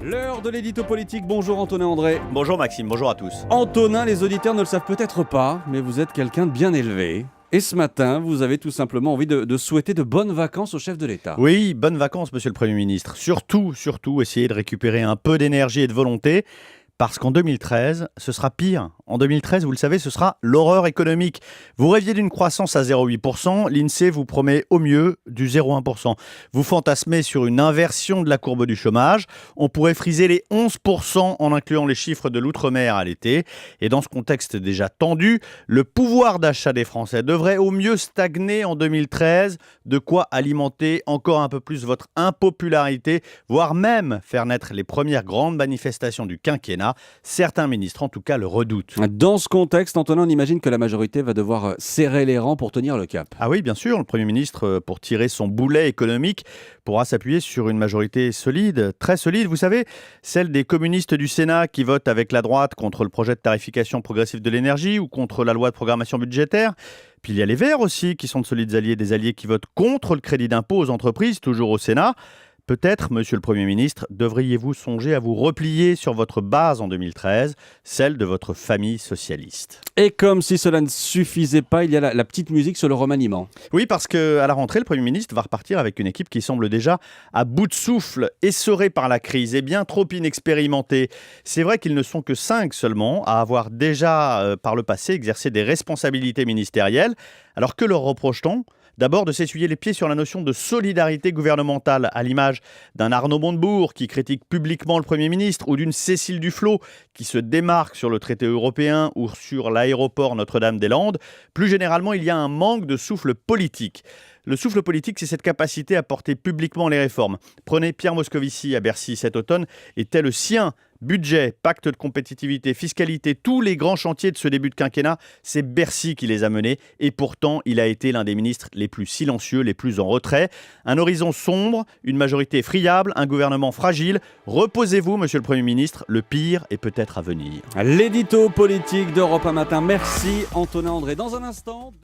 L'heure de l'édito politique. Bonjour Antonin André. Bonjour Maxime, bonjour à tous. Antonin, les auditeurs ne le savent peut-être pas, mais vous êtes quelqu'un de bien élevé. Et ce matin, vous avez tout simplement envie de souhaiter de bonnes vacances au chef de l'État. Oui, bonnes vacances monsieur le Premier ministre. Surtout, essayez de récupérer un peu d'énergie et de volonté. Parce qu'en 2013, ce sera pire. En 2013, vous le savez, ce sera l'horreur économique. Vous rêviez d'une croissance à 0,8%, l'INSEE vous promet au mieux du 0,1%. Vous fantasmez sur une inversion de la courbe du chômage. On pourrait friser les 11% en incluant les chiffres de l'outre-mer à l'été. Et dans ce contexte déjà tendu, le pouvoir d'achat des Français devrait au mieux stagner en 2013, de quoi alimenter encore un peu plus votre impopularité, voire même faire naître les premières grandes manifestations du quinquennat. Certains ministres, en tout cas, le redoutent. Dans ce contexte, Antonin, on imagine que la majorité va devoir serrer les rangs pour tenir le cap. Ah oui, bien sûr, le Premier ministre, pour tirer son boulet économique, pourra s'appuyer sur une majorité solide, très solide. Vous savez, celle des communistes du Sénat qui votent avec la droite contre le projet de tarification progressive de l'énergie ou contre la loi de programmation budgétaire. Puis il y a les Verts aussi, qui sont de solides alliés, des alliés qui votent contre le crédit d'impôt aux entreprises, toujours au Sénat. Peut-être, monsieur le Premier ministre, devriez-vous songer à vous replier sur votre base en 2013, celle de votre famille socialiste. Et comme si cela ne suffisait pas, il y a la petite musique sur le remaniement. Oui, parce qu'à la rentrée, le Premier ministre va repartir avec une équipe qui semble déjà à bout de souffle, essorée par la crise et bien trop inexpérimentée. C'est vrai qu'ils ne sont que 5 seulement à avoir déjà, par le passé, exercé des responsabilités ministérielles. Alors que leur reproche-t-on ? D'abord, de s'essuyer les pieds sur la notion de solidarité gouvernementale, à l'image d'un Arnaud Montebourg qui critique publiquement le Premier ministre ou d'une Cécile Duflot qui se démarque sur le traité européen ou sur l'aéroport Notre-Dame-des-Landes. Plus généralement, il y a un manque de souffle politique. Le souffle politique, c'est cette capacité à porter publiquement les réformes. Prenez Pierre Moscovici à Bercy cet automne, était le sien. Budget, pacte de compétitivité, fiscalité, tous les grands chantiers de ce début de quinquennat, c'est Bercy qui les a menés. Et pourtant, il a été l'un des ministres les plus silencieux, les plus en retrait. Un horizon sombre, une majorité friable, un gouvernement fragile. Reposez-vous, monsieur le Premier ministre, le pire est peut-être à venir. L'édito politique d'Europe 1 Matin. Merci Antonin André. Dans un instant...